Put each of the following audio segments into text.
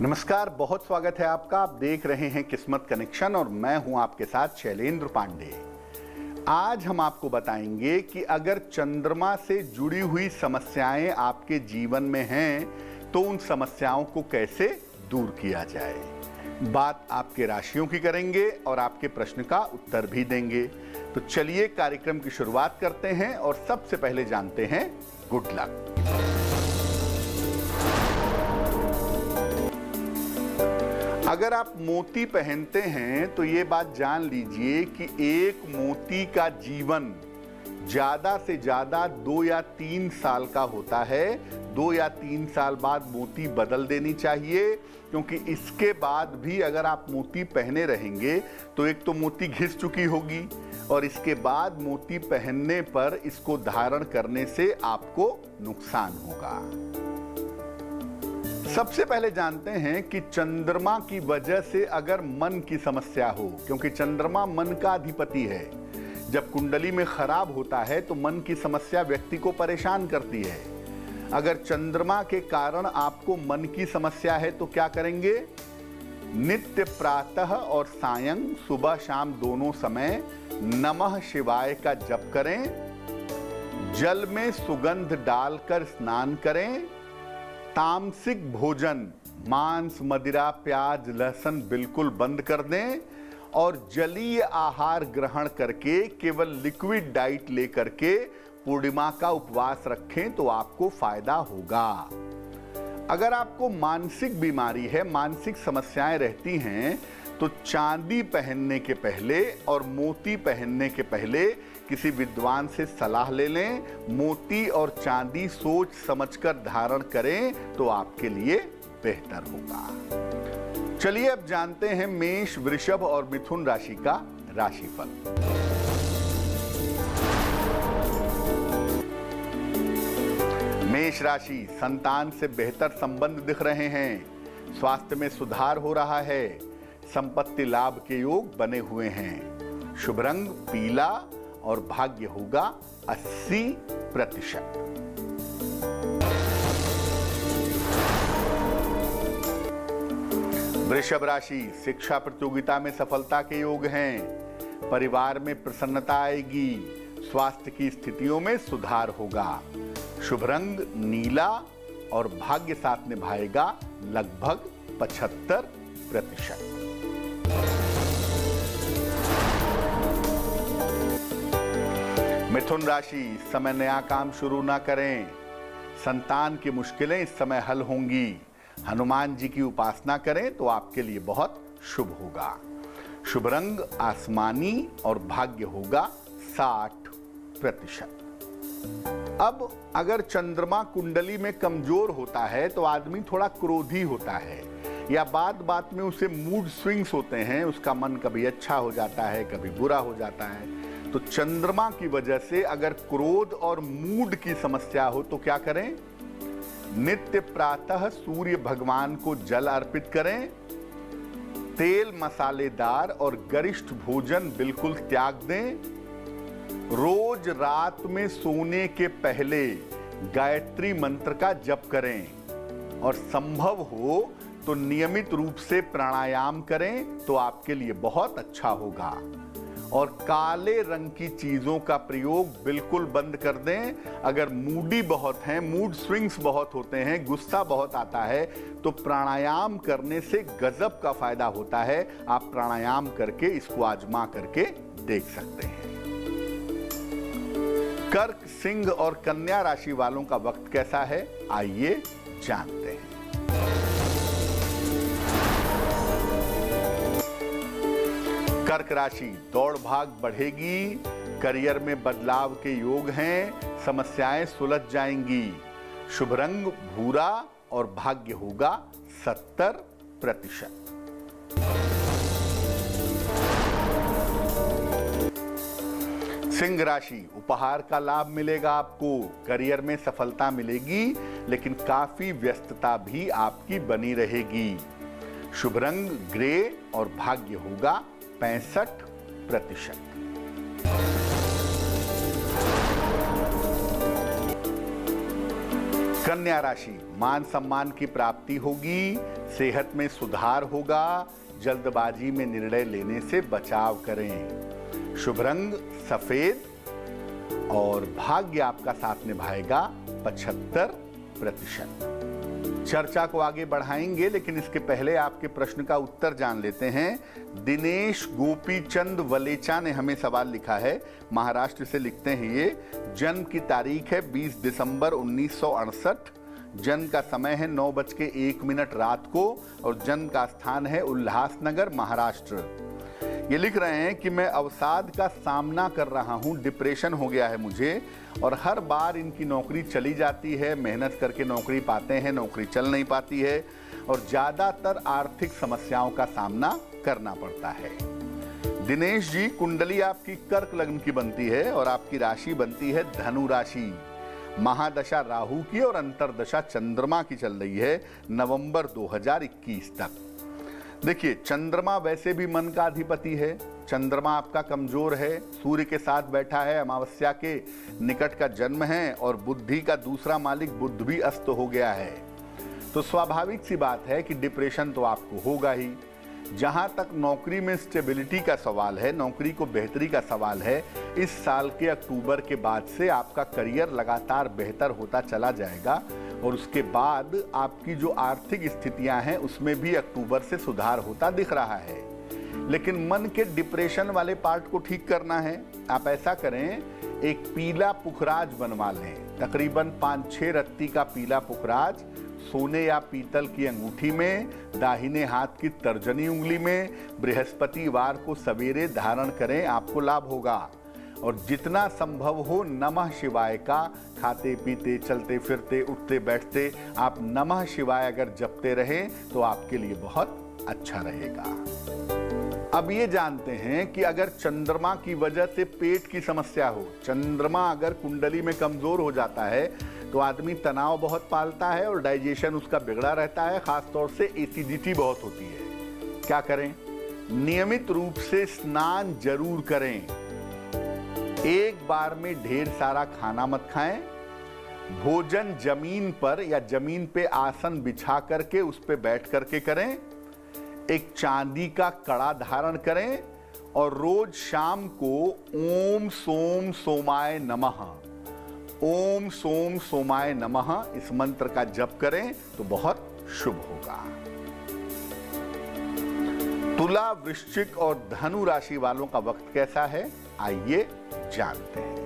नमस्कार, बहुत स्वागत है आपका। आप देख रहे हैं किस्मत कनेक्शन और मैं हूं आपके साथ शैलेंद्र पांडे। आज हम आपको बताएंगे कि अगर चंद्रमा से जुड़ी हुई समस्याएं आपके जीवन में हैं तो उन समस्याओं को कैसे दूर किया जाए। बात आपके राशियों की करेंगे और आपके प्रश्न का उत्तर भी देंगे। तो चलिए कार्यक्रम की शुरुआत करते हैं और सबसे पहले जानते हैं गुड लक। अगर आप मोती पहनते हैं तो ये बात जान लीजिए कि एक मोती का जीवन ज्यादा से ज्यादा 2 या 3 साल का होता है। 2 या 3 साल बाद मोती बदल देनी चाहिए, क्योंकि इसके बाद भी अगर आप मोती पहने रहेंगे तो एक तो मोती घिस चुकी होगी और इसके बाद मोती पहनने पर इसको धारण करने से आपको नुकसान होगा। सबसे पहले जानते हैं कि चंद्रमा की वजह से अगर मन की समस्या हो, क्योंकि चंद्रमा मन का अधिपति है, जब कुंडली में खराब होता है तो मन की समस्या व्यक्ति को परेशान करती है। अगर चंद्रमा के कारण आपको मन की समस्या है तो क्या करेंगे? नित्य प्रातः और सायं, सुबह शाम दोनों समय नमः शिवाय का जप करें। जल में सुगंध डालकर स्नान करें। तामसिक भोजन, मांस, मदिरा, प्याज, लहसुन बिल्कुल बंद कर दें और जलीय आहार ग्रहण करके केवल लिक्विड डाइट लेकर के पूर्णिमा का उपवास रखें तो आपको फायदा होगा। अगर आपको मानसिक बीमारी है, मानसिक समस्याएं रहती हैं, तो चांदी पहनने के पहले और मोती पहनने के पहले किसी विद्वान से सलाह ले लें। मोती और चांदी सोच समझकर धारण करें तो आपके लिए बेहतर होगा। चलिए अब जानते हैं मेष, वृषभ और मिथुन राशि का राशिफल। मेष राशि, संतान से बेहतर संबंध दिख रहे हैं। स्वास्थ्य में सुधार हो रहा है। संपत्ति लाभ के योग बने हुए हैं। शुभ रंग पीला और भाग्य होगा 80%। वृषभ राशि, शिक्षा प्रतियोगिता में सफलता के योग हैं। परिवार में प्रसन्नता आएगी। स्वास्थ्य की स्थितियों में सुधार होगा। शुभ रंग नीला और भाग्य साथ निभाएगा लगभग 75%। मिथुन राशि, इस समय नया काम शुरू ना करें। संतान की मुश्किलें इस समय हल होंगी। हनुमान जी की उपासना करें तो आपके लिए बहुत शुभ होगा। शुभ रंग आसमानी और भाग्य होगा 60%। अब अगर चंद्रमा कुंडली में कमजोर होता है तो आदमी थोड़ा क्रोधी होता है या बात बात में उसे मूड स्विंग्स होते हैं। उसका मन कभी अच्छा हो जाता है, कभी बुरा हो जाता है। तो चंद्रमा की वजह से अगर क्रोध और मूड की समस्या हो तो क्या करें? नित्य प्रातः सूर्य भगवान को जल अर्पित करें। तेल मसालेदार और गरिष्ठ भोजन बिल्कुल त्याग दें। रोज रात में सोने के पहले गायत्री मंत्र का जप करें और संभव हो तो नियमित रूप से प्राणायाम करें तो आपके लिए बहुत अच्छा होगा। और काले रंग की चीजों का प्रयोग बिल्कुल बंद कर दें। अगर मूडी बहुत हैं, मूड स्विंग्स बहुत होते हैं, गुस्सा बहुत आता है, तो प्राणायाम करने से गजब का फायदा होता है। आप प्राणायाम करके इसको आजमा करके देख सकते हैं। कर्क, सिंह और कन्या राशि वालों का वक्त कैसा है, आइए जानते हैं। कर्क राशि, दौड़ भाग बढ़ेगी। करियर में बदलाव के योग हैं। समस्याएं सुलझ जाएंगी। शुभ रंग भूरा और भाग्य होगा 70%। सिंह राशि, उपहार का लाभ मिलेगा आपको। करियर में सफलता मिलेगी, लेकिन काफी व्यस्तता भी आपकी बनी रहेगी। शुभ रंग ग्रे और भाग्य होगा 65%। कन्या राशि, मान सम्मान की प्राप्ति होगी, सेहत में सुधार होगा, जल्दबाजी में निर्णय लेने से बचाव करें। शुभ रंग सफेद और भाग्य आपका साथ निभाएगा 75%। चर्चा को आगे बढ़ाएंगे, लेकिन इसके पहले आपके प्रश्न का उत्तर जान लेते हैं। दिनेश गोपीचंद वलेचा ने हमें सवाल लिखा है, महाराष्ट्र से लिखते हैं ये। जन्म की तारीख है 20 दिसंबर 1968, जन्म का समय है 9:01 रात को और जन्म का स्थान है उल्लासनगर, महाराष्ट्र। ये लिख रहे हैं कि मैं अवसाद का सामना कर रहा हूँ, डिप्रेशन हो गया है मुझे और हर बार इनकी नौकरी चली जाती है, मेहनत करके नौकरी पाते हैं, नौकरी चल नहीं पाती है और ज़्यादातर आर्थिक समस्याओं का सामना करना पड़ता है। दिनेश जी, कुंडली आपकी कर्क लग्न की बनती है और आपकी राशि बनती है धनु राशि। महादशा राहु की और अंतरदशा चंद्रमा की चल रही है नवंबर 2021 तक। देखिए, चंद्रमा वैसे भी मन का अधिपति है। चंद्रमा आपका कमजोर है, सूर्य के साथ बैठा है, अमावस्या के निकट का जन्म है और बुद्धि का दूसरा मालिक बुध भी अस्त हो गया है। तो स्वाभाविक सी बात है कि डिप्रेशन तो आपको होगा ही। जहां तक नौकरी में स्टेबिलिटी का सवाल है, नौकरी को बेहतरी का सवाल है, इस साल के अक्टूबर के बाद से आपका करियर लगातार बेहतर होता चला जाएगा और उसके बाद आपकी जो आर्थिक स्थितियां हैं उसमें भी अक्टूबर से सुधार होता दिख रहा है। लेकिन मन के डिप्रेशन वाले पार्ट को ठीक करना है। आप ऐसा करें, एक पीला पुखराज बनवा लें, तकरीबन 5-6 रत्ती का पीला पुखराज सोने या पीतल की अंगूठी में, दाहिने हाथ की तर्जनी उंगली में बृहस्पतिवार को सवेरे धारण करें, आपको लाभ होगा। और जितना संभव हो नमः शिवाय का खाते पीते चलते फिरते उठते बैठते आप नमः शिवाय अगर जपते रहें तो आपके लिए बहुत अच्छा रहेगा। अब ये जानते हैं कि अगर चंद्रमा की वजह से पेट की समस्या हो, चंद्रमा अगर कुंडली में कमजोर हो जाता है तो आदमी तनाव बहुत पालता है और डाइजेशन उसका बिगड़ा रहता है, खासतौर से एसिडिटी बहुत होती है। क्या करें? नियमित रूप से स्नान जरूर करें। एक बार में ढेर सारा खाना मत खाएं। भोजन जमीन पर या जमीन पे आसन बिछा करके उस पे बैठ करके करें। एक चांदी का कड़ा धारण करें और रोज शाम को ओम सोम सोमाय नमः, ओम सोम सोमाय नमः इस मंत्र का जप करें तो बहुत शुभ होगा। तुला, वृश्चिक और धनु राशि वालों का वक्त कैसा है, आइए जानते हैं।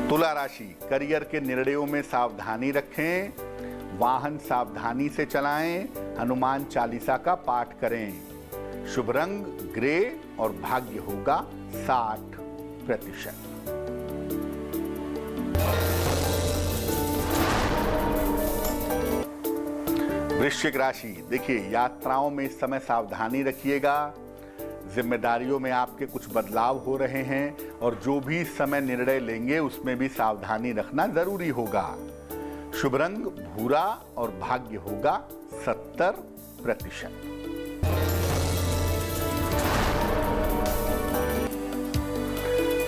तुला राशि, करियर के निर्णयों में सावधानी रखें, वाहन सावधानी से चलाएं, हनुमान चालीसा का पाठ करें। शुभ रंग ग्रे और भाग्य होगा 60%। वृश्चिक राशि, देखिए यात्राओं में इस समय सावधानी रखिएगा। जिम्मेदारियों में आपके कुछ बदलाव हो रहे हैं और जो भी इस समय निर्णय लेंगे उसमें भी सावधानी रखना जरूरी होगा। शुभ रंग भूरा और भाग्य होगा 70%।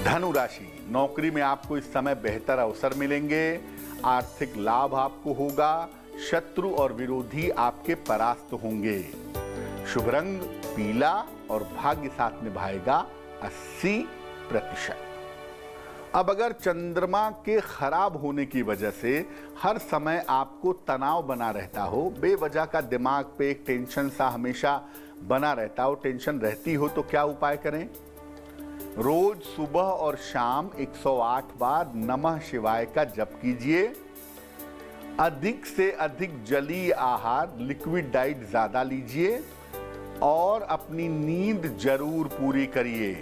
धनु राशि, नौकरी में आपको इस समय बेहतर अवसर मिलेंगे, आर्थिक लाभ आपको होगा, शत्रु और विरोधी आपके परास्त होंगे। शुभ रंग पीला और भाग्य साथ निभाएगा 80%। अब अगर चंद्रमा के खराब होने की वजह से हर समय आपको तनाव बना रहता हो, बेवजह का दिमाग पे एक टेंशन सा हमेशा बना रहता हो, टेंशन रहती हो, तो क्या उपाय करें? रोज सुबह और शाम 108 बार नमः शिवाय का जप कीजिए। अधिक से अधिक जलीय आहार, लिक्विड डाइट ज्यादा लीजिए और अपनी नींद जरूर पूरी करिए।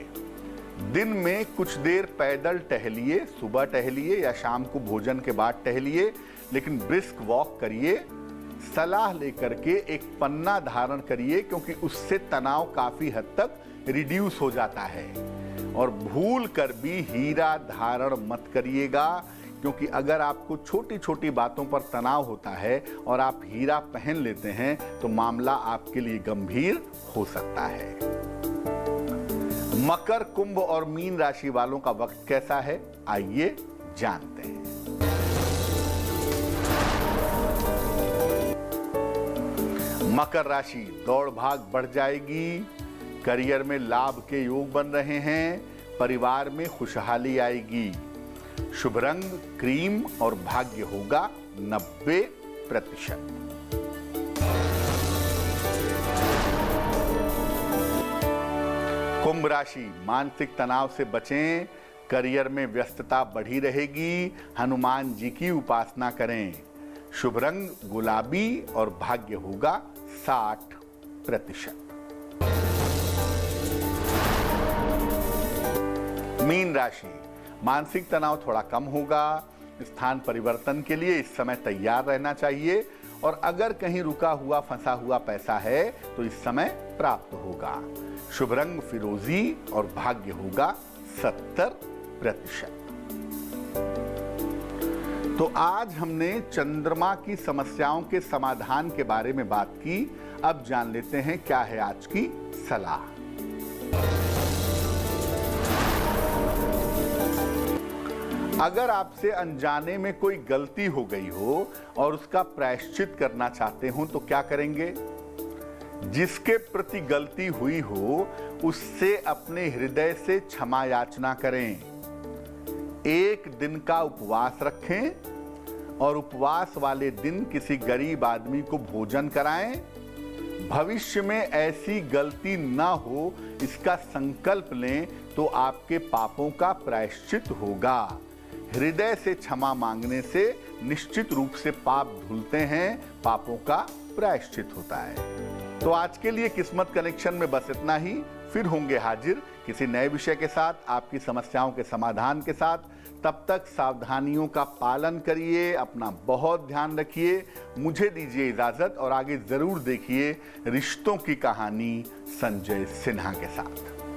दिन में कुछ देर पैदल टहलिए, सुबह टहलिए या शाम को भोजन के बाद टहलिए, लेकिन ब्रिस्क वॉक करिए। सलाह लेकर के एक पन्ना धारण करिए क्योंकि उससे तनाव काफी हद तक रिड्यूस हो जाता है। और भूल कर भी हीरा धारण मत करिएगा, क्योंकि अगर आपको छोटी छोटी बातों पर तनाव होता है और आप हीरा पहन लेते हैं तो मामला आपके लिए गंभीर हो सकता है। मकर, कुंभ और मीन राशि वालों का वक्त कैसा है, आइए जानते हैं। मकर राशि, दौड़ भाग बढ़ जाएगी, करियर में लाभ के योग बन रहे हैं, परिवार में खुशहाली आएगी। शुभ रंग क्रीम और भाग्य होगा 90%। कुंभ राशि, मानसिक तनाव से बचें, करियर में व्यस्तता बढ़ी रहेगी, हनुमान जी की उपासना करें। शुभ रंग गुलाबी और भाग्य होगा 60%। मीन राशि, मानसिक तनाव थोड़ा कम होगा, स्थान परिवर्तन के लिए इस समय तैयार रहना चाहिए और अगर कहीं रुका हुआ फंसा हुआ पैसा है तो इस समय प्राप्त होगा। शुभ रंग फिरोजी और भाग्य होगा 70%। तो आज हमने चंद्रमा की समस्याओं के समाधान के बारे में बात की। अब जान लेते हैं क्या है आज की सलाह। अगर आपसे अनजाने में कोई गलती हो गई हो और उसका प्रायश्चित करना चाहते हो तो क्या करेंगे? जिसके प्रति गलती हुई हो उससे अपने हृदय से क्षमा याचना करें। एक दिन का उपवास रखें और उपवास वाले दिन किसी गरीब आदमी को भोजन कराएं। भविष्य में ऐसी गलती ना हो इसका संकल्प लें तो आपके पापों का प्रायश्चित होगा। हृदय से क्षमा मांगने से निश्चित रूप से पाप धुलते हैं, पापों का प्रायश्चित होता है। तो आज के लिए किस्मत कनेक्शन में बस इतना ही। फिर होंगे हाजिर किसी नए विषय के साथ, आपकी समस्याओं के समाधान के साथ। तब तक सावधानियों का पालन करिए, अपना बहुत ध्यान रखिए। मुझे दीजिए इजाजत और आगे जरूर देखिए रिश्तों की कहानी संजय सिन्हा के साथ।